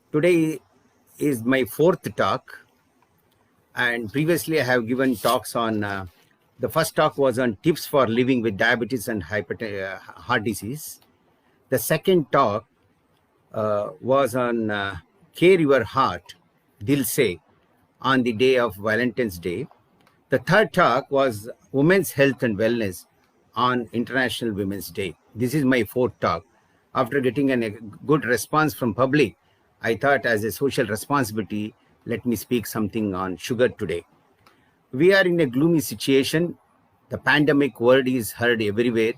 Today is my fourth talk, and previously I have given talks on. The first talk was on tips for living with diabetes and heart disease. The second talk was on Care Your Heart, Dil Se, on the day of Valentine's Day. The third talk was Women's Health and Wellness on International Women's Day. This is my fourth talk. After getting a good response from public, I thought as a social responsibility, let me speak something on sugar today. We are in a gloomy situation. The pandemic word is heard everywhere.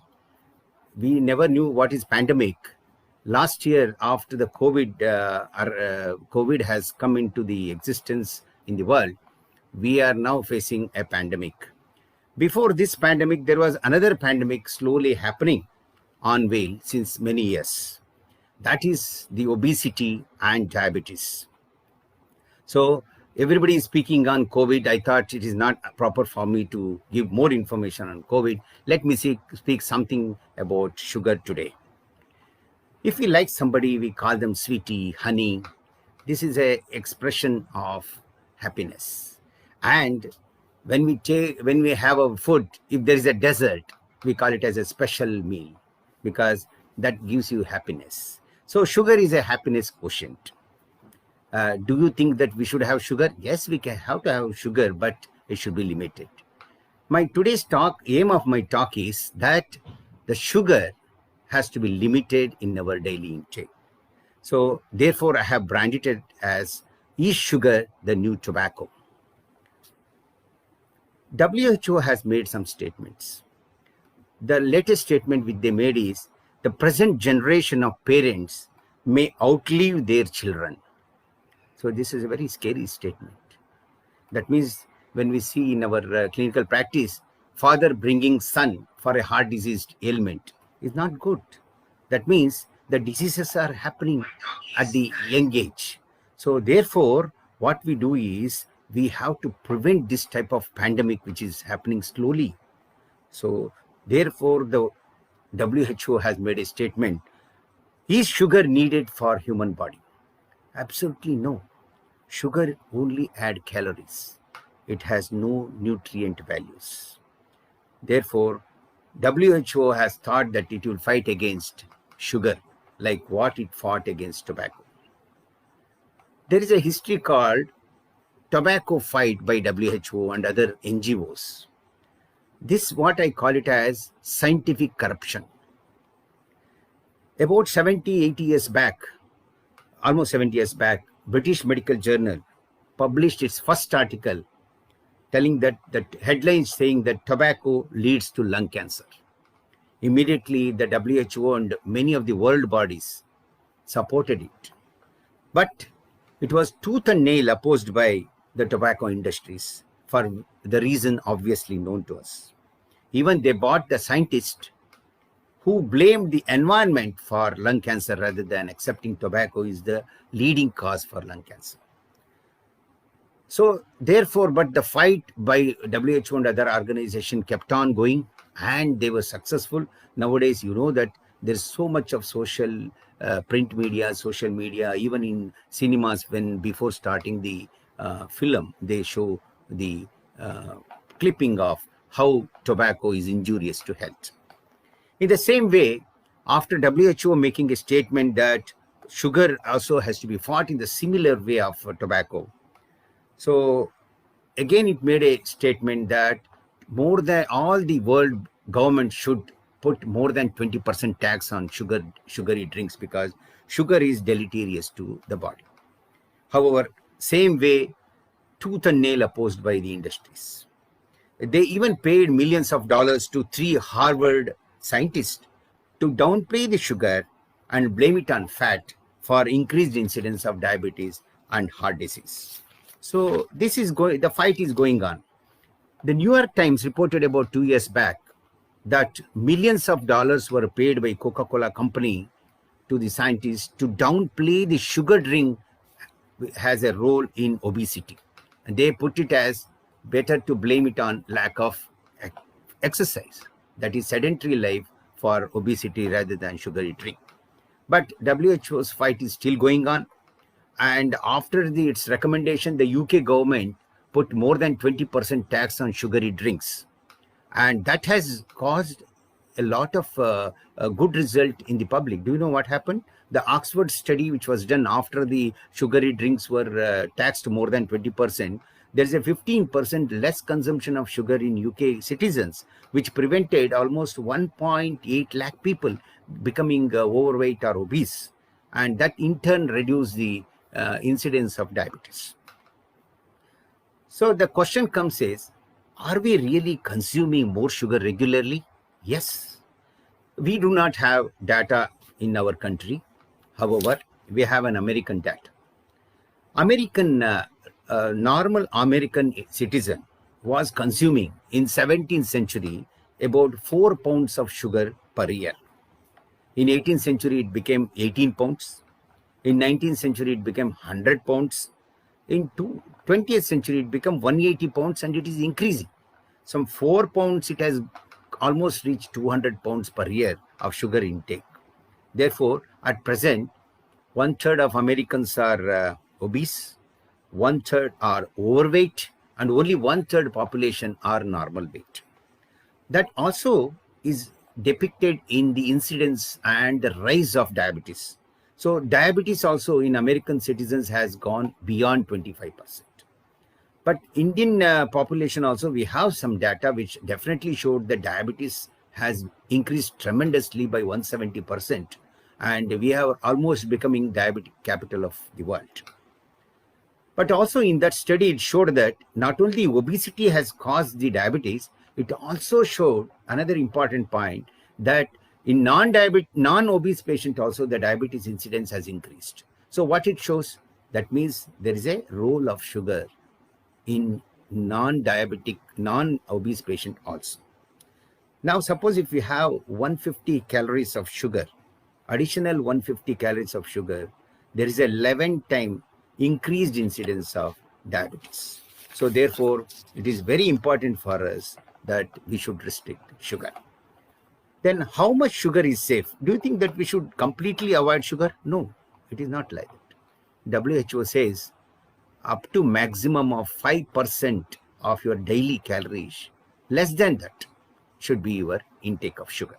We never knew what is pandemic. Last year, after the COVID has come into the existence in the world, we are now facing a pandemic. Before this pandemic, there was another pandemic slowly happening on Wales since many years. That is the obesity and diabetes. So everybody is speaking on COVID. I thought it is not proper for me to give more information on COVID. Let me speak something about sugar today. If we like somebody, we call them sweetie, honey. This is an expression of happiness. And when we have a food, if there is a dessert, we call it as a special meal because that gives you happiness. So sugar is a happiness quotient. Do you think that we should have sugar? Yes, we can have to have sugar, but it should be limited. My today's aim of my talk is that the sugar has to be limited in our daily intake. So therefore, I have branded it as Is Sugar the New Tobacco? WHO has made some statements. The latest statement which they made is the present generation of parents may outlive their children. So this is a very scary statement. That means when we see in our clinical practice, father bringing son for a heart disease ailment is not good. That means the diseases are happening at the young age. So therefore, what we do is we have to prevent this type of pandemic which is happening slowly. So therefore, the WHO has made a statement. Is sugar needed for human body? Absolutely no. Sugar only adds calories. It has no nutrient values. Therefore, WHO has thought that it will fight against sugar like what it fought against tobacco. There is a history called Tobacco Fight by WHO and other NGOs. This what I call it as scientific corruption. About 70, 80 years back, almost 70 years back, British Medical Journal published its first article telling that headline saying that tobacco leads to lung cancer. Immediately, the WHO and many of the world bodies supported it. But it was tooth and nail opposed by the tobacco industries for the reason obviously known to us. Even they bought the scientist who blamed the environment for lung cancer rather than accepting tobacco is the leading cause for lung cancer. So therefore, but the fight by WHO and other organizations kept on going and they were successful. Nowadays, you know that there's so much of social print media, social media, even in cinemas when before starting the film, they show the clipping of how tobacco is injurious to health. In the same way, after WHO making a statement that sugar also has to be fought in the similar way of tobacco. So again, it made a statement that more than all the world government should put more than 20% tax on sugary drinks because sugar is deleterious to the body. However, same way, tooth and nail opposed by the industries. They even paid millions of dollars to 3 Harvard scientists to downplay the sugar and blame it on fat for increased incidence of diabetes and heart disease. So this is the fight is going on. The New York Times reported about 2 years back that millions of dollars were paid by Coca-Cola company to the scientists to downplay the sugar drink has a role in obesity. And they put it as better to blame it on lack of exercise, that is sedentary life for obesity rather than sugary drink. But WHO's fight is still going on. And after its recommendation, the UK government put more than 20% tax on sugary drinks. And that has caused a lot of a good result in the public. Do you know what happened? The Oxford study, which was done after the sugary drinks were taxed more than 20%, there's a 15% less consumption of sugar in UK citizens, which prevented almost 1.8 lakh people becoming overweight or obese. And that in turn reduced the incidence of diabetes. So the question comes is, are we really consuming more sugar regularly? Yes. We do not have data in our country. However, we have an American data. Normal American citizen was consuming in 17th century about 4 pounds of sugar per year. In 18th century, it became 18 pounds. In 19th century, it became 100 pounds. In 20th century, it became 180 pounds, and it is increasing. Some 4 pounds, it has almost reached 200 pounds per year of sugar intake. Therefore, at present, 1/3 of Americans are obese, 1/3 are overweight, and only 1/3 population are normal weight. That also is depicted in the incidence and the rise of diabetes. So diabetes also in American citizens has gone beyond 25%. But Indian population also, we have some data which definitely showed that diabetes has increased tremendously by 170%. And we are almost becoming diabetic capital of the world. But also in that study, it showed that not only obesity has caused the diabetes, it also showed another important point that in non-obese patient also the diabetes incidence has increased. So what it shows, that means there is a role of sugar in non-diabetic, non-obese patient also. Now suppose if we have 150 calories of sugar, additional 150 calories of sugar, there is a 11 time increased incidence of diabetes. So therefore, it is very important for us that we should restrict sugar. Then how much sugar is safe? Do you think that we should completely avoid sugar? No, it is not like that. WHO says up to maximum of 5% of your daily calories, less than that should be your intake of sugar.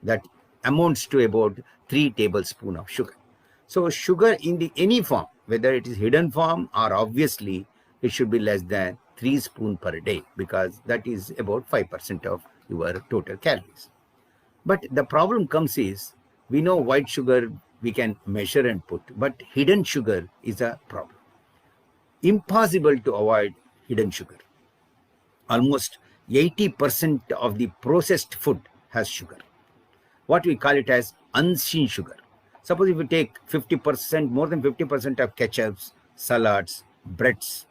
That amounts to about 3 tablespoons of sugar. So sugar in any form, whether it is hidden form or obviously, it should be less than 3 spoons per day, because that is about 5% of your total calories. But the problem comes is, we know white sugar we can measure and put, but hidden sugar is a problem. Impossible to avoid hidden sugar. Almost 80% of the processed food has sugar. What we call it as unseen sugar. Suppose if you take 50%, more than 50% of ketchups, salads, breads,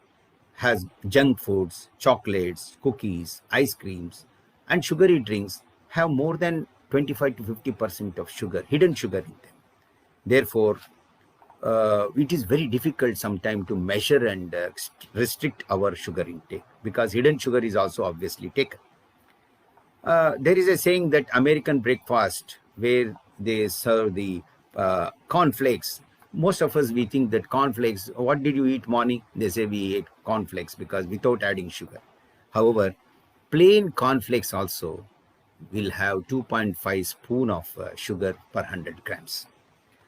has junk foods, chocolates, cookies, ice creams, and sugary drinks have more than 25 to 50% of sugar, hidden sugar in them. Therefore, it is very difficult sometimes to measure and restrict our sugar intake, because hidden sugar is also obviously taken. There is a saying that American breakfast, where they serve the cornflakes. Most of us, we think that cornflakes, what did you eat morning? They say we ate cornflakes because without adding sugar. However, plain cornflakes also will have 2.5 spoon of sugar per 100 grams.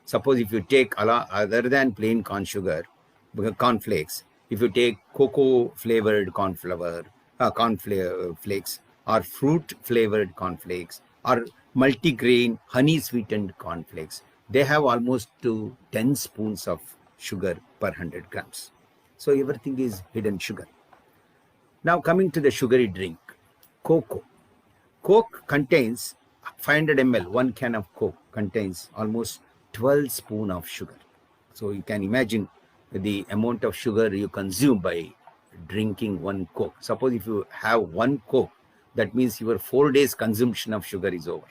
Suppose if you take other than plain cornflakes, if you take cocoa flavored cornflakes or fruit flavored cornflakes or multigrain honey sweetened cornflakes, they have almost 10 spoons of sugar per 100 grams. So everything is hidden sugar. Now coming to the sugary drink, Coke. Coke contains 500 ml, 1 can of Coke contains almost 12 spoons of sugar. So you can imagine the amount of sugar you consume by drinking 1 Coke. Suppose if you have 1 Coke, that means your 4 days consumption of sugar is over.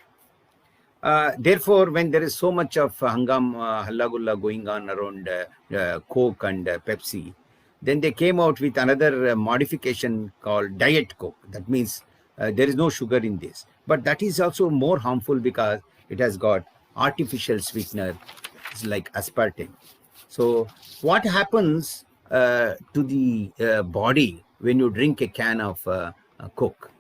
Therefore, when there is so much of hallagulla going on around Coke and Pepsi, then they came out with another modification called Diet Coke. That means there is no sugar in this. But that is also more harmful because it has got artificial sweetener like aspartame. So what happens to the body when you drink a can of Coke?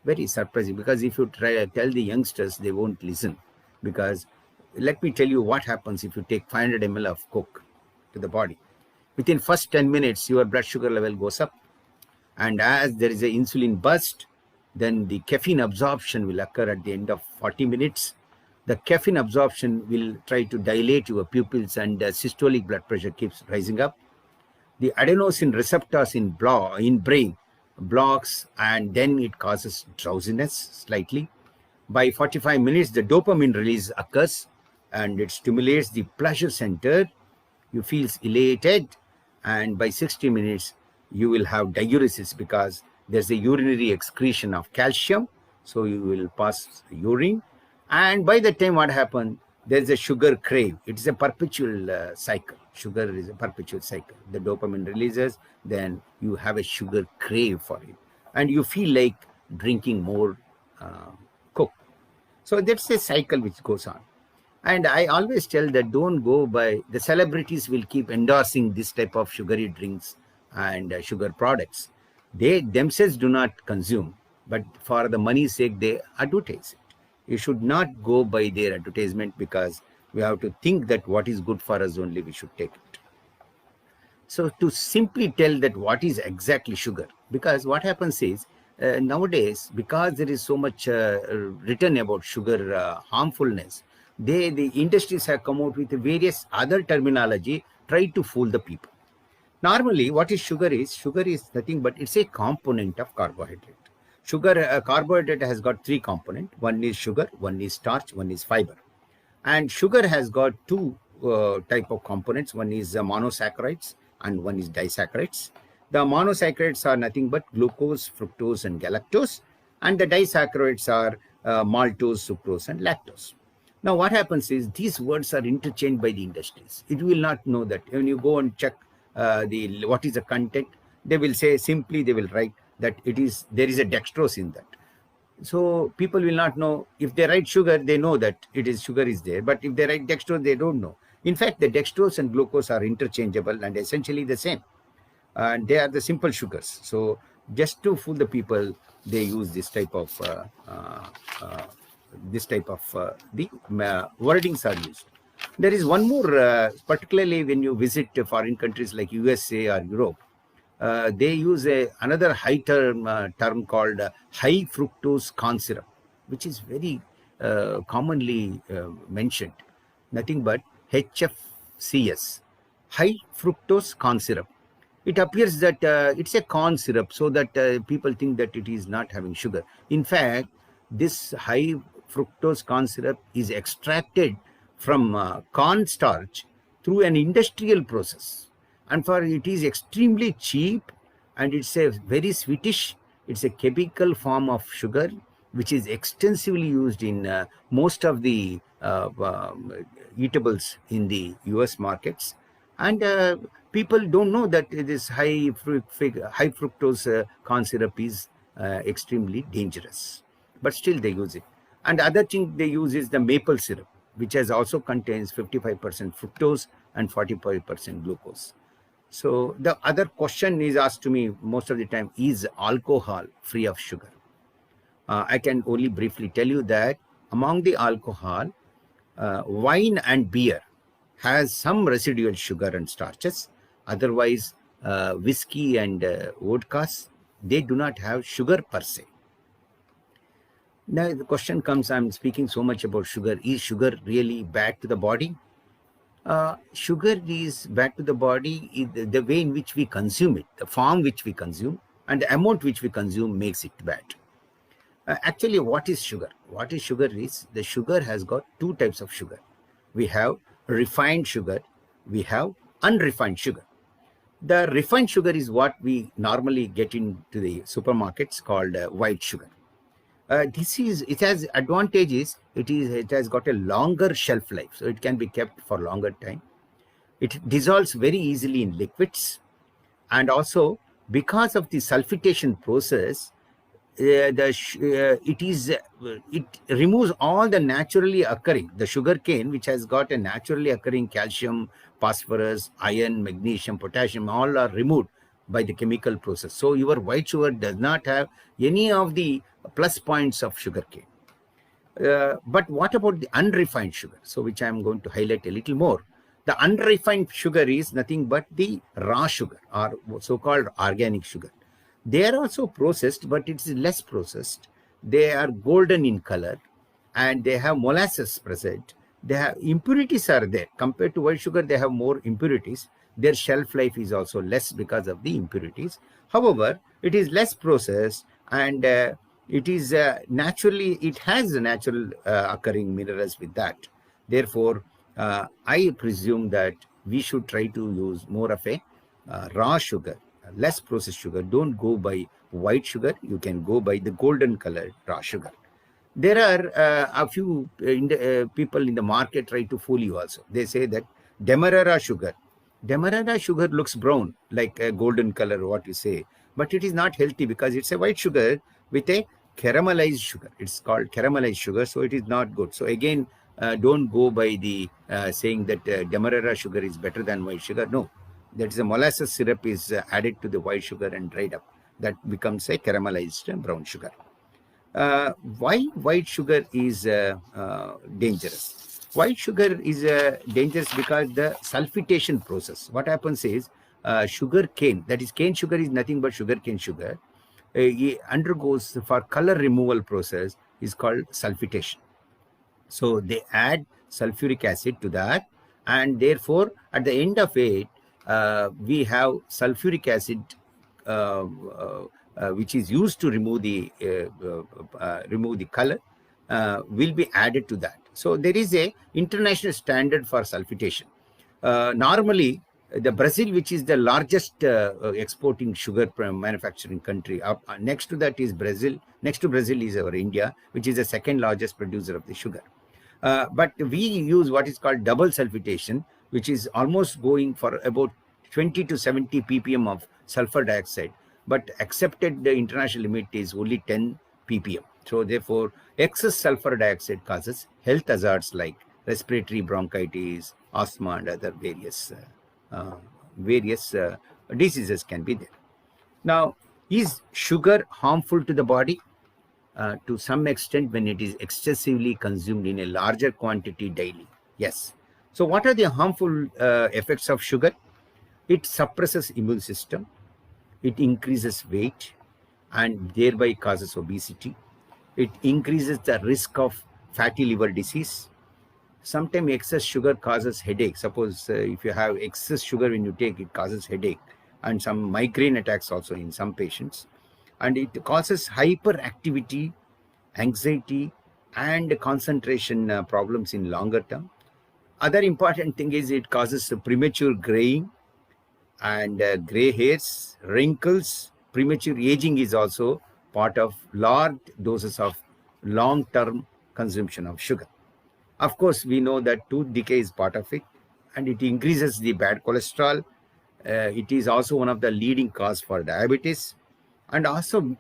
Very surprising, because if you tell the youngsters, they won't listen. Because let me tell you what happens if you take 500 ml of Coke to the body. Within first 10 minutes, your blood sugar level goes up. And as there is an insulin burst, then the caffeine absorption will occur at the end of 40 minutes. The caffeine absorption will try to dilate your pupils, and systolic blood pressure keeps rising up. The adenosine receptors in brain blocks, and then it causes drowsiness slightly. By 45 minutes, the dopamine release occurs, and it stimulates the pleasure center. You feel elated, and by 60 minutes, you will have diuresis, because there's a urinary excretion of calcium, so you will pass urine. And by the time what happened, there's a sugar crave. It's a perpetual cycle. Sugar is a perpetual cycle. The dopamine releases, then you have a sugar crave for it, and you feel like drinking more Coke. So that's a cycle which goes on. And I always tell that don't go by the celebrities will keep endorsing this type of sugary drinks and sugar products. They themselves do not consume, but for the money's sake, they advertise it. You should not go by their advertisement, because we have to think that what is good for us only we should take it. So to simply tell that what is exactly sugar, because what happens is nowadays, because there is so much written about sugar harmfulness, the industries have come out with various other terminology, try to fool the people. Normally, what is sugar is nothing but it's a component of carbohydrate. Sugar, carbohydrate has got three components. One is sugar, one is starch, one is fiber. And sugar has got two type of components. One is monosaccharides and one is disaccharides. The monosaccharides are nothing but glucose, fructose, and galactose. And the disaccharides are maltose, sucrose, and lactose. Now, what happens is these words are interchanged by the industries. It will not know that. When you go and check what is the content, they will say simply, they will write that there is a dextrose in that. So people will not know. If they write sugar, they know that sugar is there. But if they write dextrose, they don't know. In fact, the dextrose and glucose are interchangeable and essentially the same. And they are the simple sugars. So just to fool the people, they use this type of the wordings are used. There is one more, particularly when you visit foreign countries like USA or Europe, they use another high term called high fructose corn syrup, which is very commonly mentioned. Nothing but HFCS, high fructose corn syrup. It appears that it's a corn syrup, so that people think that it is not having sugar. In fact, this high fructose corn syrup is extracted from corn starch through an industrial process. And for it is extremely cheap, and it's a very sweetish. It's a chemical form of sugar, which is extensively used in most of the eatables in the US markets. And people don't know that this high fructose corn syrup is extremely dangerous, but still they use it. And other thing they use is the maple syrup, which also contains 55% fructose and 45% glucose. So the other question is asked to me most of the time, is alcohol free of sugar? I can only briefly tell you that among the alcohol, wine and beer has some residual sugar and starches. Otherwise, whiskey and vodkas, they do not have sugar per se. Now the question comes, I'm speaking so much about sugar. Is sugar really bad to the body? Sugar is bad to the body. The way in which we consume it, the form which we consume, and the amount which we consume makes it bad. Actually, what is sugar? What is sugar is, the sugar has got two types of sugar. We have refined sugar, we have unrefined sugar. The refined sugar is what we normally get into the supermarkets, called white sugar. It has advantages. It has got a longer shelf life, so it can be kept for longer time. It dissolves very easily in liquids, and also because of the sulfitation process, it removes all the naturally occurring, the sugar cane, which has got a naturally occurring calcium, phosphorus, iron, magnesium, potassium, all are removed by the chemical process. So your white sugar does not have any of the plus points of sugar cane. But what about the unrefined sugar? So which I am going to highlight a little more. The unrefined sugar is nothing but the raw sugar, or so-called organic sugar. They are also processed, but it is less processed. They are golden in color, and they have molasses present. They have impurities are there. Compared to white sugar, they have more impurities. Their shelf life is also less because of the impurities. However, it is less processed, and it is naturally, it has natural occurring minerals with that. Therefore, I presume that we should try to use more of a raw sugar, less processed sugar. Don't go by white sugar. You can go by the golden colored raw sugar. There are a few people in the market try to fool you also. They say that Demerara sugar looks brown, like a golden color, what you say. But it is not healthy because it's a white sugar with a caramelized sugar. It's called caramelized sugar, so it is not good. So again, don't go by the saying that Demerara sugar is better than white sugar. No, that is a molasses syrup is added to the white sugar and dried up. That becomes a caramelized brown sugar. Why white sugar is dangerous? White sugar is dangerous because the sulfitation process. What happens is sugar cane, that is cane sugar is nothing but sugar cane sugar, it undergoes for color removal process is called sulfitation. So they add sulfuric acid to that, and therefore at the end of it, we have sulfuric acid which is used to remove the color will be added to that. So there is a international standard for sulfitation. Normally, the Brazil, which is the largest exporting sugar manufacturing country, next to that is Brazil. Next to Brazil is our India, which is the second largest producer of the sugar. But we use what is called double sulfitation, which is almost going for about 20 to 70 ppm of sulfur dioxide. But accepted the international limit is only 10 ppm. So therefore, excess sulfur dioxide causes health hazards like respiratory bronchitis, asthma, and other various diseases can be there. Now, is sugar harmful to the body? To some extent, when it is excessively consumed in a larger quantity daily. Yes. So what are the harmful effects of sugar? It suppresses immune system. It increases weight and thereby causes obesity. It increases the risk of fatty liver disease. Sometimes excess sugar causes headache. Suppose if you have excess sugar when you take, it causes headache and some migraine attacks also in some patients. And it causes hyperactivity, anxiety, and concentration problems in longer term. Other important thing is it causes premature graying and gray hairs, wrinkles. Premature aging is also part of large doses of long-term consumption of sugar. Of course, we know that tooth decay is part of it, and it increases the bad cholesterol. It is also one of the leading cause for diabetes. And also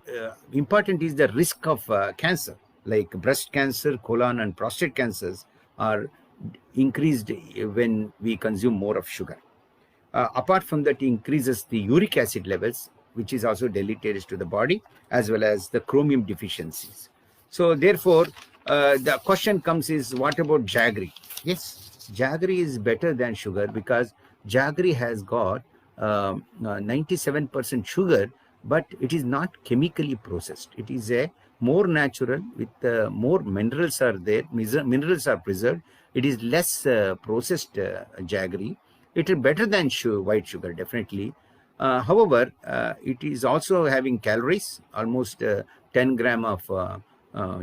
important is the risk of cancer, like breast cancer, colon, and prostate cancers are increased when we consume more of sugar. Apart from that, it increases the uric acid levels, which is also deleterious to the body, as well as the chromium deficiencies. So therefore, the question comes is, what about jaggery? Yes, jaggery is better than sugar because jaggery has got 97% sugar, but it is not chemically processed. It is a more natural with more minerals are there, minerals are preserved. It is less processed jaggery. It is better than white sugar, definitely. However, it is also having calories. Almost 10 gram of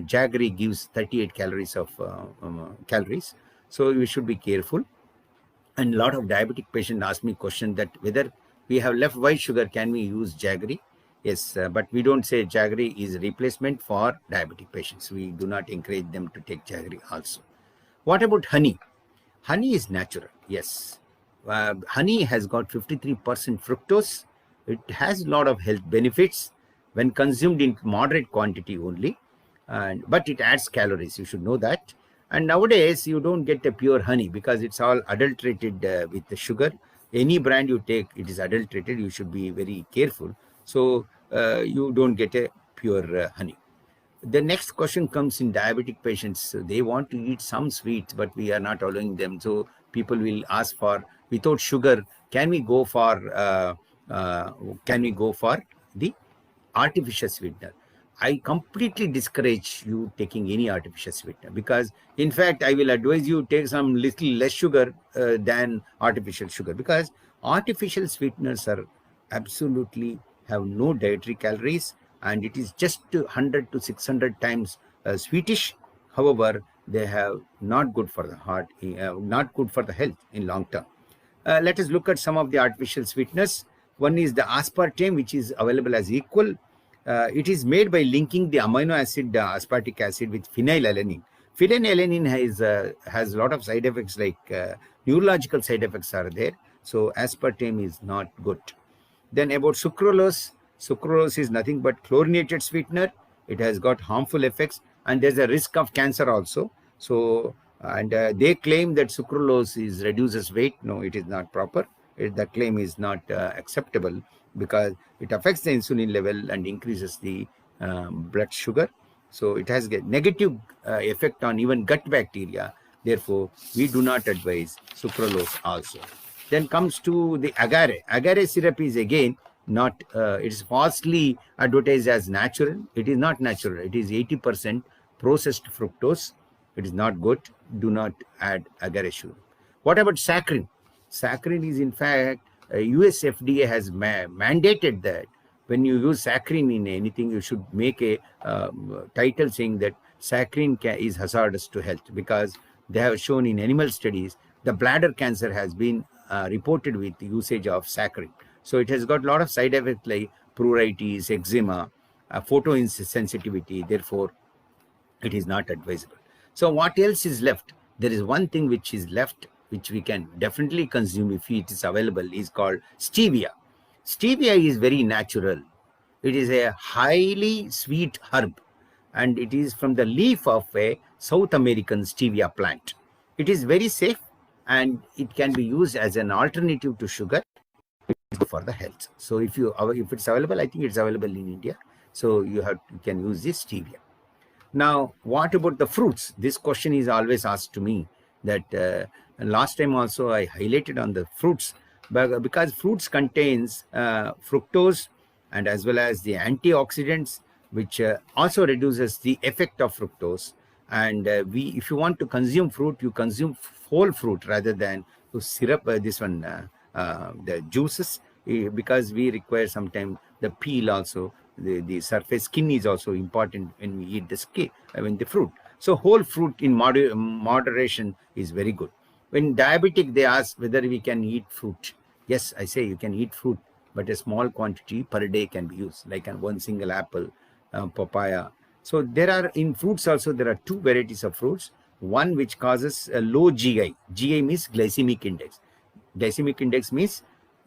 jaggery gives 38 calories of calories. So we should be careful. And a lot of diabetic patients ask me question that whether we have left white sugar, can we use jaggery? Yes, but we don't say jaggery is replacement for diabetic patients. We do not encourage them to take jaggery also. What about honey? Honey is natural, yes. Honey has got 53% fructose. It has a lot of health benefits. when consumed in moderate quantity only, but it adds calories. You should know that. And nowadays, you don't get a pure honey because it's all adulterated with the sugar. Any brand you take, it is adulterated. You should be very careful. So you don't get a pure honey. The next question comes in diabetic patients. So they want to eat some sweets, but we are not allowing them. So people will ask for, without sugar, can we go for the artificial sweetener? I completely discourage you taking any artificial sweetener, because in fact I will advise you take some little less sugar than artificial sugar, because artificial sweeteners are absolutely have no dietary calories, and it is just 100 to 600 times sweetish. However, they have not good for the heart, not good for the health in long term. Let us look at some of the artificial sweeteners. One is the aspartame, which is available as equal. It is made by linking the amino acid aspartic acid with phenylalanine. Phenylalanine has a lot of side effects, like neurological side effects are there. So aspartame is not good. Then about sucralose. Sucralose is nothing but chlorinated sweetener. It has got harmful effects, and there's a risk of cancer also. So, and they claim that sucralose reduces weight. No, it is not proper. The claim is not acceptable, because it affects the insulin level and increases the blood sugar. So it has a negative effect on even gut bacteria. Therefore, we do not advise sucralose also. Then comes to the agar. Agar syrup is again not, it is falsely advertised as natural. It is not natural. It is 80% processed fructose. It is not good. Do not add agar syrup. What about saccharin? Saccharin is, in fact, US FDA has mandated that when you use saccharin in anything, you should make a title saying that saccharin is hazardous to health, because they have shown in animal studies the bladder cancer has been reported with the usage of saccharin. So it has got a lot of side effects like pruritus, eczema, photosensitivity. Therefore, it is not advisable. So what else is left? There is one thing which is left, which we can definitely consume if it is available, is called stevia. Stevia is very natural. It is a highly sweet herb, and it is from the leaf of a South American stevia plant. It is very safe, and it can be used as an alternative to sugar for the health. So if it's available, I think it's available in India. So you can use this stevia. Now, what about the fruits? This question is always asked to me. That last time also I highlighted on the fruits, because fruits contains fructose and as well as the antioxidants, which also reduces the effect of fructose. And if you want to consume fruit, you consume whole fruit rather than to syrup the juices, because we require sometimes the peel also. The surface skin is also important when we eat the skin, the fruit. So whole fruit in moderation is very good. When diabetic, they ask whether we can eat fruit. Yes, I say you can eat fruit, but a small quantity per day can be used, like one single apple, papaya. So there are, in fruits also, there are two varieties of fruits. One which causes a low GI. GI means glycemic index. Glycemic index means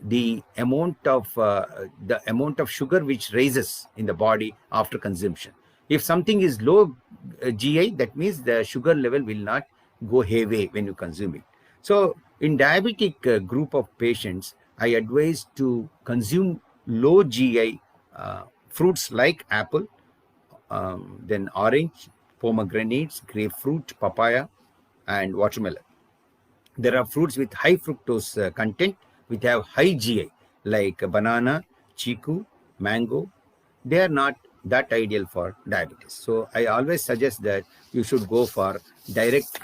the amount of sugar which raises in the body after consumption. If something is low GI, that means the sugar level will not go hayway when you consume it. So in diabetic group of patients, I advise to consume low GI fruits like apple, then orange, pomegranates, grapefruit, papaya, and watermelon. There are fruits with high fructose content which have high GI, like banana, chiku, mango. They are not that ideal for diabetes. So I always suggest that you should go for direct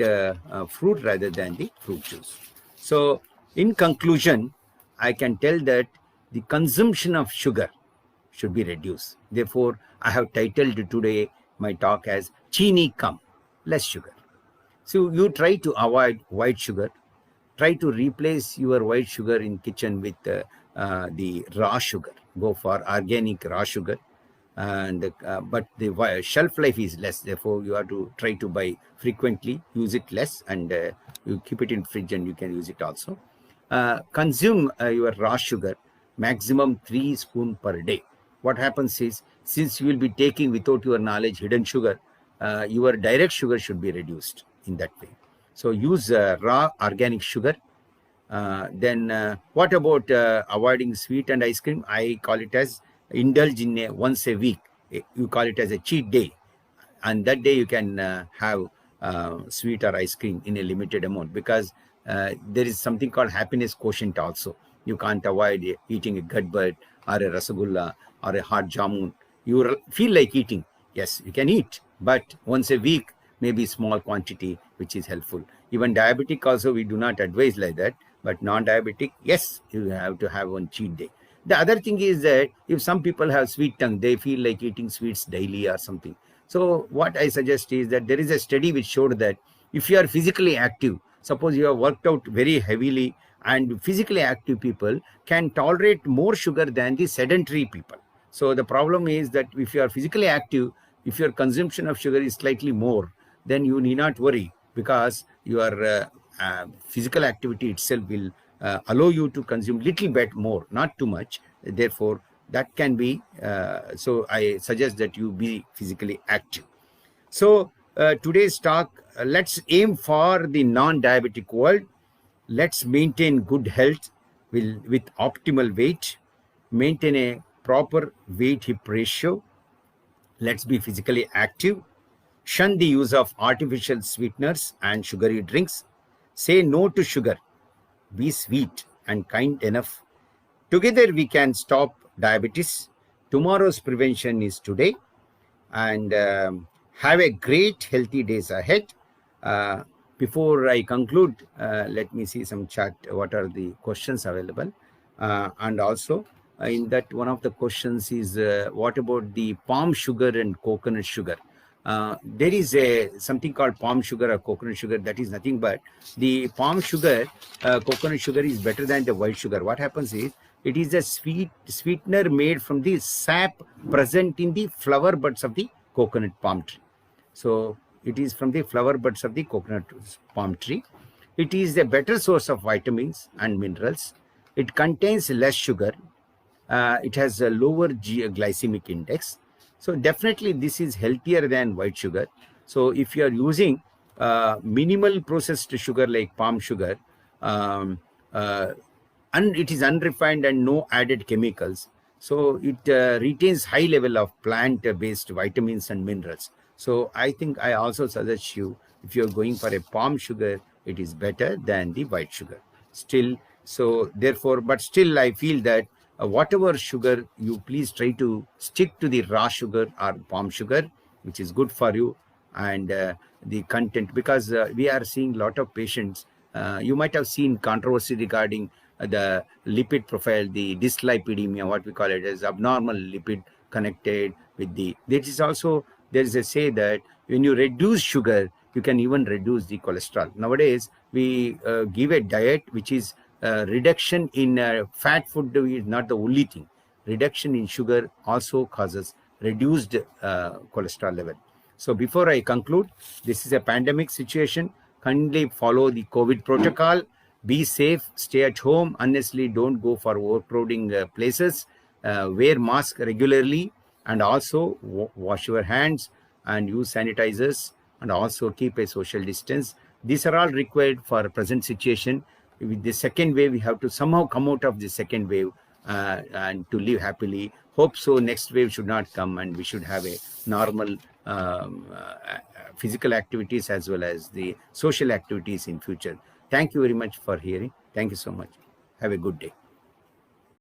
fruit rather than the fruit juice. So in conclusion, I can tell that the consumption of sugar should be reduced. Therefore, I have titled today my talk as Chini Kam, less sugar. So you try to avoid white sugar. Try to replace your white sugar in kitchen with the raw sugar. Go for organic raw sugar. And but the shelf life is less. Therefore, you have to try to buy frequently, use it less, and you keep it in fridge and you can use it also. Consume your raw sugar, maximum 3 spoons per day. what happens is, since you will be taking without your knowledge hidden sugar, your direct sugar should be reduced in that way. So use raw organic sugar. Then what about avoiding sweet and ice cream? I call it as indulge in once a week. You call it as a cheat day, and that day you can have sweet or ice cream in a limited amount, because there is something called happiness quotient also. You can't avoid eating a gudbud or a rasagulla or a hot jamun. You feel like eating, yes, you can eat, but once a week, maybe small quantity, which is helpful. Even diabetic also, we do not advise like that, but non-diabetic, yes, you have to have one cheat day. The other thing is that if some people have sweet tongue, they feel like eating sweets daily or something. So what I suggest is that there is a study which showed that if you are physically active, suppose you have worked out very heavily, and physically active people can tolerate more sugar than the sedentary people. So the problem is that if you are physically active, if your consumption of sugar is slightly more, then you need not worry, because your physical activity itself will allow you to consume little bit more, not too much. Therefore, that can be, so I suggest that you be physically active. So today's talk, let's aim for the non-diabetic world. Let's maintain good health with optimal weight, maintain a proper weight-hip ratio. Let's be physically active, shun the use of artificial sweeteners and sugary drinks, say no to sugar, be sweet and kind enough. Together we can stop diabetes. Tomorrow's prevention is today. And have a great healthy days ahead. Before I conclude, let me see some chat, what are the questions available. And also in that, one of the questions is what about the palm sugar and coconut sugar? There is something called palm sugar or coconut sugar. That is nothing but the palm sugar, coconut sugar is better than the white sugar. What happens is, it is a sweetener made from the sap present in the flower buds of the coconut palm tree. So it is from the flower buds of the coconut palm tree. It is a better source of vitamins and minerals. It contains less sugar. It has a lower glycemic index. So definitely this is healthier than white sugar. So if you are using minimal processed sugar like palm sugar, and it is unrefined and no added chemicals, so it retains high level of plant-based vitamins and minerals. So I think I also suggest you, if you're going for a palm sugar, it is better than the white sugar still. So therefore, but still I feel that whatever sugar, you please try to stick to the raw sugar or palm sugar, which is good for you, and the content, because we are seeing a lot of patients. You might have seen controversy regarding the lipid profile, the dyslipidemia, what we call it as abnormal lipid connected with the, that is also, there is a say that when you reduce sugar, you can even reduce the cholesterol. Nowadays, we give a diet which is reduction in fat food is not the only thing. Reduction in sugar also causes reduced cholesterol level. So before I conclude, this is a pandemic situation. Kindly follow the COVID protocol. Be safe, stay at home, honestly, don't go for overcrowding places, wear mask regularly, and also wash your hands and use sanitizers, and also keep a social distance. These are all required for present situation. With the second wave, we have to somehow come out of the second wave and to live happily. Hope so next wave should not come, and we should have a normal physical activities as well as the social activities in future. Thank you very much for hearing. Thank you so much. Have a good day.